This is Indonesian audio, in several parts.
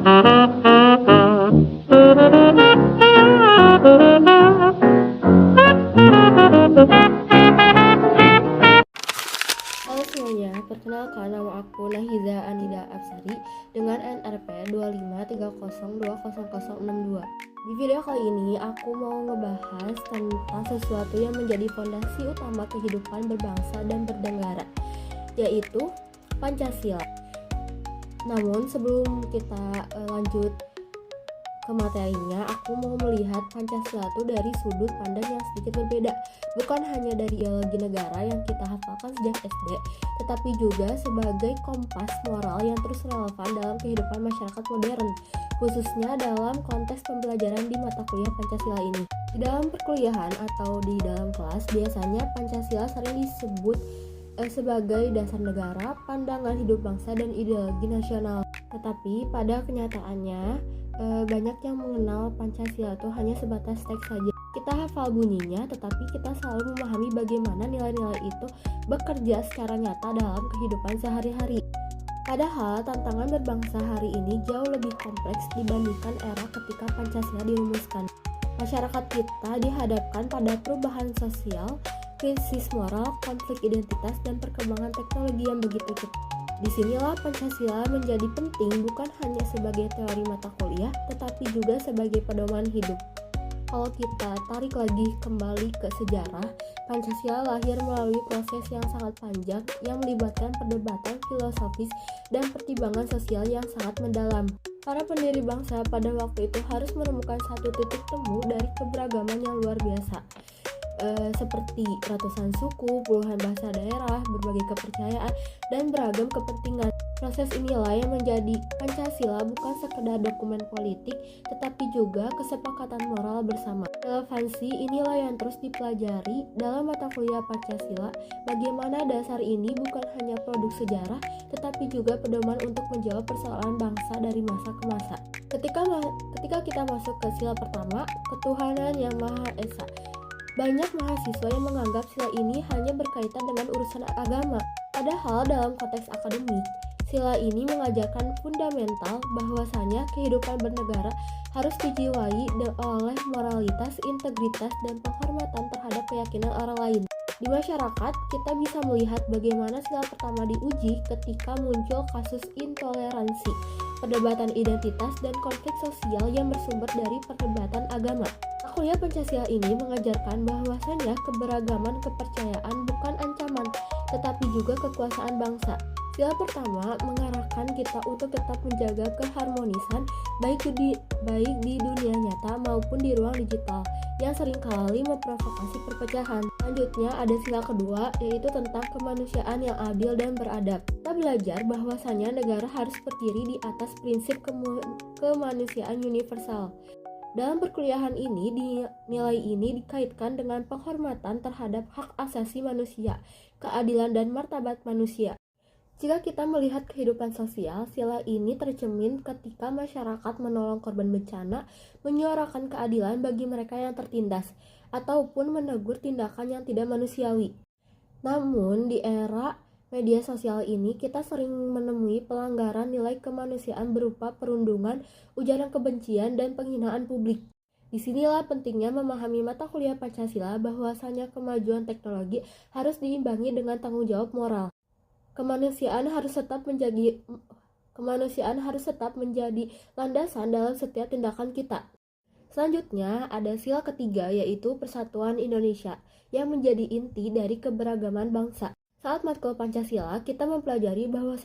Halo semuanya, perkenalkan nama aku Nahiza Anida Absari dengan NRP 253020062. Di video kali ini aku mau ngebahas tentang sesuatu yang menjadi fondasi utama kehidupan berbangsa dan bernegara, yaitu Pancasila. Namun sebelum kita lanjut ke materinya, aku mau melihat Pancasila itu dari sudut pandang yang sedikit berbeda. Bukan hanya dari ideologi negara yang kita hafalkan sejak SD, tetapi juga sebagai kompas moral yang terus relevan dalam kehidupan masyarakat modern, khususnya dalam konteks pembelajaran di mata kuliah Pancasila ini. Di dalam perkuliahan atau di dalam kelas, biasanya Pancasila sering disebut sebagai dasar negara, pandangan hidup bangsa, dan ideologi nasional. Tetapi pada kenyataannya, banyak yang mengenal Pancasila itu hanya sebatas teks saja. Kita hafal bunyinya, tetapi kita selalu memahami bagaimana nilai-nilai itu bekerja secara nyata dalam kehidupan sehari-hari. Padahal tantangan berbangsa hari ini jauh lebih kompleks dibandingkan era ketika Pancasila dirumuskan. Masyarakat kita dihadapkan pada perubahan sosial, krisis moral, konflik identitas, dan perkembangan teknologi yang begitu cepat. Disinilah Pancasila menjadi penting, bukan hanya sebagai teori mata kuliah, tetapi juga sebagai pedoman hidup. Kalau kita tarik lagi kembali ke sejarah, Pancasila lahir melalui proses yang sangat panjang yang melibatkan perdebatan filosofis dan pertimbangan sosial yang sangat mendalam. Para pendiri bangsa pada waktu itu harus menemukan satu titik temu dari keberagaman yang luar biasa, seperti ratusan suku, puluhan bahasa daerah, berbagai kepercayaan, dan beragam kepentingan. Proses inilah yang menjadi Pancasila bukan sekedar dokumen politik, tetapi juga kesepakatan moral bersama. Relevansi inilah yang terus dipelajari dalam mata kuliah Pancasila, bagaimana dasar ini bukan hanya produk sejarah, tetapi juga pedoman untuk menjawab persoalan bangsa dari masa ke masa. Ketika kita masuk ke sila pertama, ketuhanan yang Maha Esa, banyak mahasiswa yang menganggap sila ini hanya berkaitan dengan urusan agama. Padahal dalam konteks akademik, sila ini mengajarkan fundamental bahwasanya kehidupan bernegara harus dijiwai oleh moralitas, integritas, dan penghormatan terhadap keyakinan orang lain. Di masyarakat, kita bisa melihat bagaimana sila pertama diuji ketika muncul kasus intoleransi, perdebatan identitas, dan konflik sosial yang bersumber dari perdebatan agama. Kuliah Pancasila ini mengajarkan bahwasanya keberagaman kepercayaan bukan ancaman, tetapi juga kekuasaan bangsa. Sila pertama mengarahkan kita untuk tetap menjaga keharmonisan baik di dunia nyata maupun di ruang digital yang seringkali memprovokasi perpecahan. Selanjutnya ada sila kedua, yaitu tentang kemanusiaan yang adil dan beradab. Kita belajar bahwasanya negara harus berdiri di atas prinsip kemanusiaan universal. Dalam perkuliahan ini, nilai ini dikaitkan dengan penghormatan terhadap hak asasi manusia, keadilan, dan martabat manusia. Jika kita melihat kehidupan sosial, sila ini tercermin ketika masyarakat menolong korban bencana, menyuarakan keadilan bagi mereka yang tertindas, ataupun menegur tindakan yang tidak manusiawi. Namun, di era media sosial ini, kita sering menemui pelanggaran nilai kemanusiaan berupa perundungan, ujaran kebencian, dan penghinaan publik. Disinilah pentingnya memahami mata kuliah Pancasila bahwasanya kemajuan teknologi harus diimbangi dengan tanggung jawab moral. Kemanusiaan harus tetap menjadi landasan dalam setiap tindakan kita. Selanjutnya ada sila ketiga, yaitu Persatuan Indonesia, yang menjadi inti dari keberagaman bangsa. Saat matkul Pancasila, kita mempelajari bahwa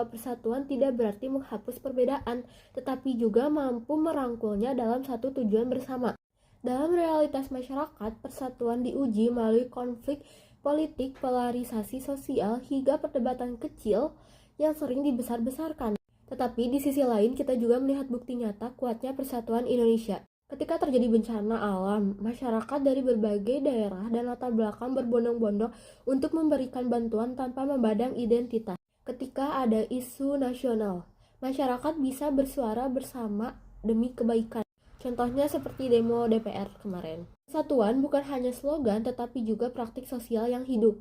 persatuan tidak berarti menghapus perbedaan, tetapi juga mampu merangkulnya dalam satu tujuan bersama. Dalam realitas masyarakat, persatuan diuji melalui konflik politik, polarisasi sosial, hingga perdebatan kecil yang sering dibesar-besarkan. Tetapi di sisi lain, kita juga melihat bukti nyata kuatnya persatuan Indonesia. Ketika terjadi bencana alam, masyarakat dari berbagai daerah dan latar belakang berbondong-bondong untuk memberikan bantuan tanpa memandang identitas. Ketika ada isu nasional, masyarakat bisa bersuara bersama demi kebaikan. Contohnya seperti demo DPR kemarin. Persatuan bukan hanya slogan, tetapi juga praktik sosial yang hidup.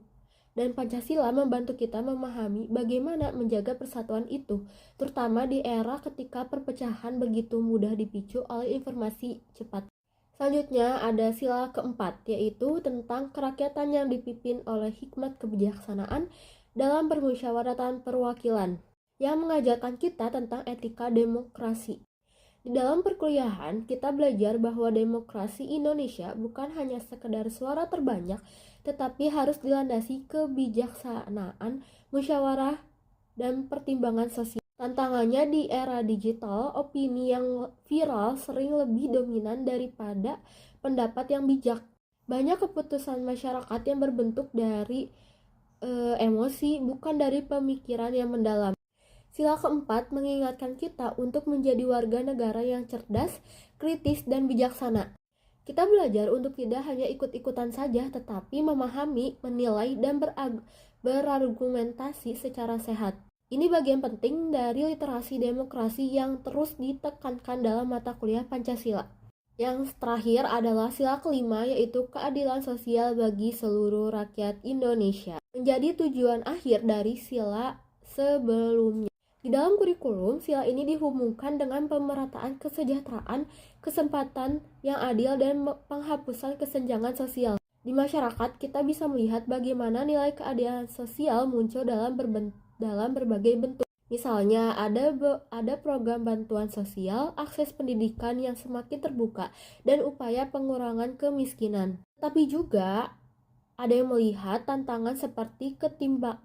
Dan Pancasila membantu kita memahami bagaimana menjaga persatuan itu, terutama di era ketika perpecahan begitu mudah dipicu oleh informasi cepat. Selanjutnya ada sila keempat, yaitu tentang kerakyatan yang dipimpin oleh hikmat kebijaksanaan dalam permusyawaratan perwakilan, yang mengajarkan kita tentang etika demokrasi. Di dalam perkuliahan, kita belajar bahwa demokrasi Indonesia bukan hanya sekedar suara terbanyak, tetapi harus dilandasi kebijaksanaan, musyawarah, dan pertimbangan sosial. Tantangannya di era digital, opini yang viral sering lebih dominan daripada pendapat yang bijak. Banyak keputusan masyarakat yang berbentuk dari emosi, bukan dari pemikiran yang mendalam. Sila keempat mengingatkan kita untuk menjadi warga negara yang cerdas, kritis, dan bijaksana. Kita belajar untuk tidak hanya ikut-ikutan saja, tetapi memahami, menilai, dan berargumentasi secara sehat. Ini bagian penting dari literasi demokrasi yang terus ditekankan dalam mata kuliah Pancasila. Yang terakhir adalah sila kelima, yaitu keadilan sosial bagi seluruh rakyat Indonesia. Menjadi tujuan akhir dari sila sebelumnya. Di dalam kurikulum, sila ini dihubungkan dengan pemerataan kesejahteraan, kesempatan yang adil, dan penghapusan kesenjangan sosial. Di masyarakat, kita bisa melihat bagaimana nilai keadilan sosial muncul dalam berbagai bentuk. Misalnya, ada program bantuan sosial, akses pendidikan yang semakin terbuka, dan upaya pengurangan kemiskinan. Tapi juga ada yang melihat tantangan seperti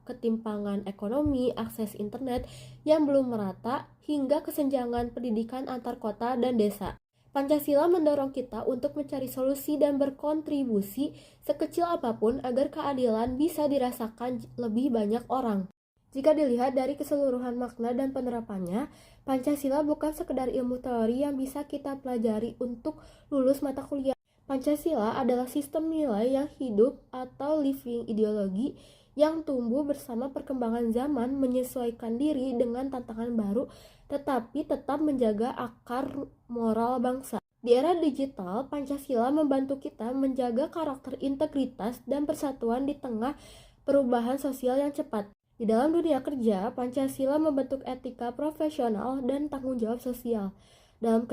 ketimpangan ekonomi, akses internet yang belum merata, hingga kesenjangan pendidikan antar kota dan desa. Pancasila mendorong kita untuk mencari solusi dan berkontribusi sekecil apapun agar keadilan bisa dirasakan lebih banyak orang. Jika dilihat dari keseluruhan makna dan penerapannya, Pancasila bukan sekedar ilmu teori yang bisa kita pelajari untuk lulus mata kuliah. Pancasila adalah sistem nilai yang hidup atau living ideologi yang tumbuh bersama perkembangan zaman, menyesuaikan diri dengan tantangan baru, tetapi tetap menjaga akar moral bangsa. Di era digital, Pancasila membantu kita menjaga karakter integritas dan persatuan di tengah perubahan sosial yang cepat. Di dalam dunia kerja, Pancasila membentuk etika profesional dan tanggung jawab sosial. Dalam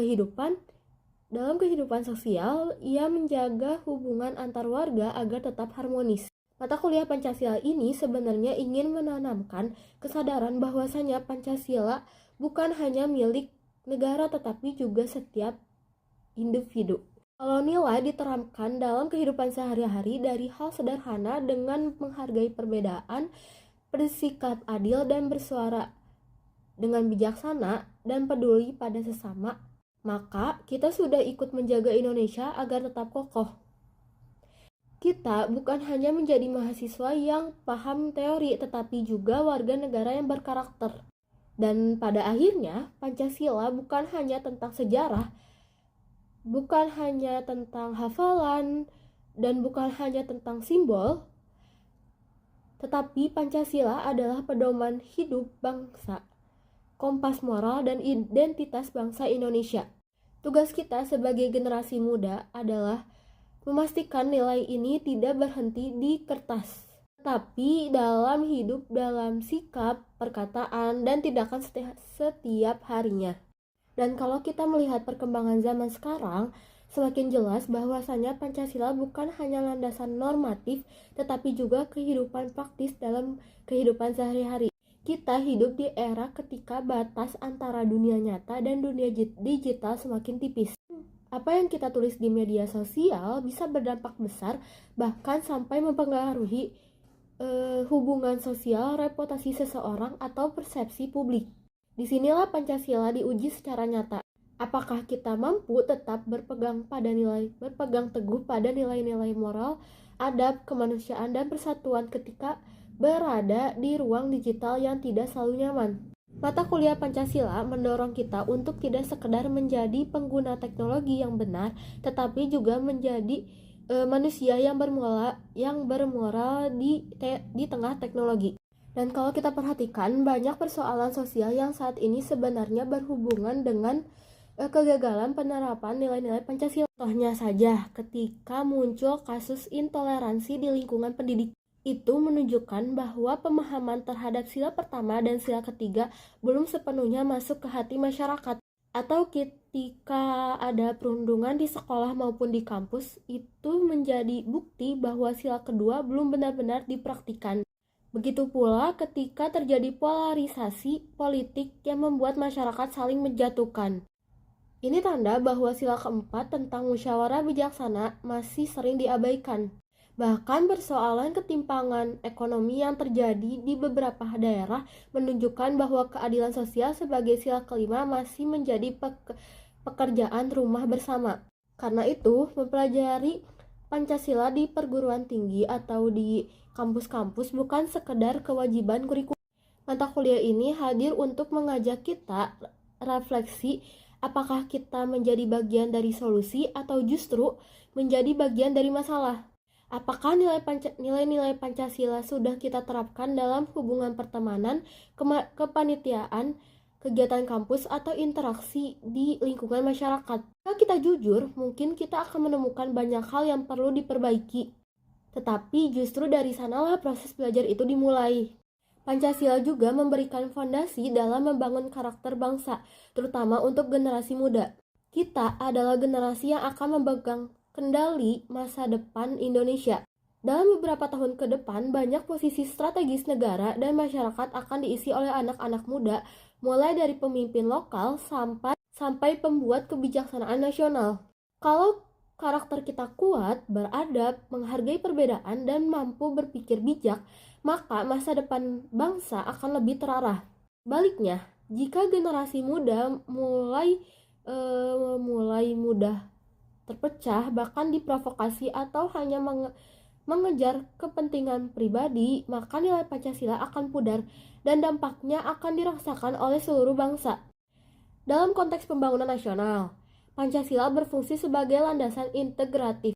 kehidupan sosial, ia menjaga hubungan antar warga agar tetap harmonis. Mata kuliah Pancasila ini sebenarnya ingin menanamkan kesadaran bahwasanya Pancasila bukan hanya milik negara tetapi juga setiap individu. Kalau nilai diterapkan dalam kehidupan sehari-hari dari hal sederhana dengan menghargai perbedaan, bersikap adil dan bersuara dengan bijaksana dan peduli pada sesama, maka kita sudah ikut menjaga Indonesia agar tetap kokoh. Kita bukan hanya menjadi mahasiswa yang paham teori, tetapi juga warga negara yang berkarakter. Dan pada akhirnya, Pancasila bukan hanya tentang sejarah, bukan hanya tentang hafalan, dan bukan hanya tentang simbol, tetapi Pancasila adalah pedoman hidup bangsa, kompas moral dan identitas bangsa Indonesia. Tugas kita sebagai generasi muda adalah memastikan nilai ini tidak berhenti di kertas, tapi dalam hidup, dalam sikap, perkataan, dan tindakan setiap harinya. Dan kalau kita melihat perkembangan zaman sekarang, semakin jelas bahwasanya Pancasila bukan hanya landasan normatif, tetapi juga kehidupan praktis dalam kehidupan sehari-hari. Kita hidup di era ketika batas antara dunia nyata dan dunia digital semakin tipis. Apa yang kita tulis di media sosial bisa berdampak besar, bahkan sampai mempengaruhi hubungan sosial, reputasi seseorang, atau persepsi publik. Disinilah Pancasila diuji secara nyata. Apakah kita mampu tetap berpegang teguh pada nilai-nilai moral, adab, kemanusiaan, dan persatuan ketika berada di ruang digital yang tidak selalu nyaman. Mata kuliah Pancasila mendorong kita untuk tidak sekedar menjadi pengguna teknologi yang benar, tetapi juga menjadi manusia yang bermoral di tengah teknologi. Dan kalau kita perhatikan, banyak persoalan sosial yang saat ini sebenarnya berhubungan dengan kegagalan penerapan nilai-nilai Pancasila. Contohnya saja, ketika muncul kasus intoleransi di lingkungan pendidikan. Itu menunjukkan bahwa pemahaman terhadap sila pertama dan sila ketiga belum sepenuhnya masuk ke hati masyarakat. Atau ketika ada perundungan di sekolah maupun di kampus, itu menjadi bukti bahwa sila kedua belum benar-benar dipraktikkan. Begitu pula ketika terjadi polarisasi politik yang membuat masyarakat saling menjatuhkan. Ini tanda bahwa sila keempat tentang musyawarah bijaksana masih sering diabaikan. Bahkan persoalan ketimpangan ekonomi yang terjadi di beberapa daerah menunjukkan bahwa keadilan sosial sebagai sila kelima masih menjadi pekerjaan rumah bersama. Karena itu, mempelajari Pancasila di perguruan tinggi atau di kampus-kampus bukan sekedar kewajiban kurikulum. Mata kuliah ini hadir untuk mengajak kita refleksi apakah kita menjadi bagian dari solusi atau justru menjadi bagian dari masalah. Apakah nilai-nilai Pancasila sudah kita terapkan dalam hubungan pertemanan, kepanitiaan, kegiatan kampus, atau interaksi di lingkungan masyarakat? Jika kita jujur, mungkin kita akan menemukan banyak hal yang perlu diperbaiki. Tetapi justru dari sanalah proses belajar itu dimulai. Pancasila juga memberikan fondasi dalam membangun karakter bangsa, terutama untuk generasi muda. Kita adalah generasi yang akan memegang kendali masa depan Indonesia. Dalam beberapa tahun ke depan, banyak posisi strategis negara dan masyarakat akan diisi oleh anak-anak muda, mulai dari pemimpin lokal sampai pembuat kebijaksanaan nasional. Kalau karakter kita kuat, beradab, menghargai perbedaan, dan mampu berpikir bijak, maka masa depan bangsa akan lebih terarah. Baliknya, jika generasi muda mulai mudah terpecah, bahkan diprovokasi atau hanya mengejar kepentingan pribadi, maka nilai Pancasila akan pudar dan dampaknya akan dirasakan oleh seluruh bangsa. Dalam konteks pembangunan nasional, Pancasila berfungsi sebagai landasan integratif.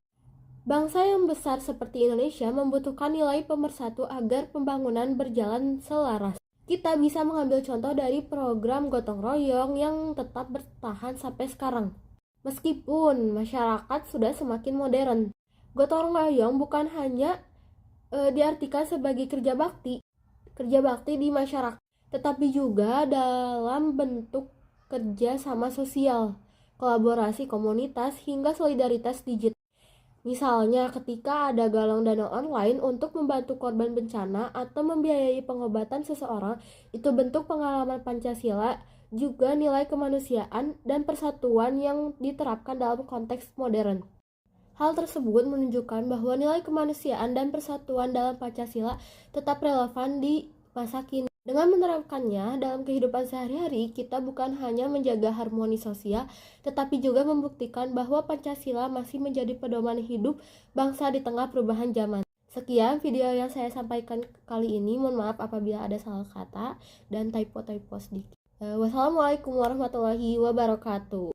Bangsa yang besar seperti Indonesia membutuhkan nilai pemersatu agar pembangunan berjalan selaras. Kita bisa mengambil contoh dari program gotong royong yang tetap bertahan sampai sekarang. Meskipun masyarakat sudah semakin modern, gotong royong bukan hanya diartikan sebagai kerja bakti di masyarakat, tetapi juga dalam bentuk kerja sama sosial, kolaborasi komunitas, hingga solidaritas digital. Misalnya ketika ada galang dana online untuk membantu korban bencana atau membiayai pengobatan seseorang, itu bentuk pengalaman Pancasila, juga nilai kemanusiaan dan persatuan yang diterapkan dalam konteks modern. Hal tersebut menunjukkan bahwa nilai kemanusiaan dan persatuan dalam Pancasila tetap relevan di masa kini. Dengan menerapkannya dalam kehidupan sehari-hari, kita bukan hanya menjaga harmoni sosial, tetapi juga membuktikan bahwa Pancasila masih menjadi pedoman hidup bangsa di tengah perubahan zaman. Sekian video yang saya sampaikan kali ini. Mohon maaf apabila ada salah kata dan typo-typo sedikit. Wassalamualaikum warahmatullahi wabarakatuh.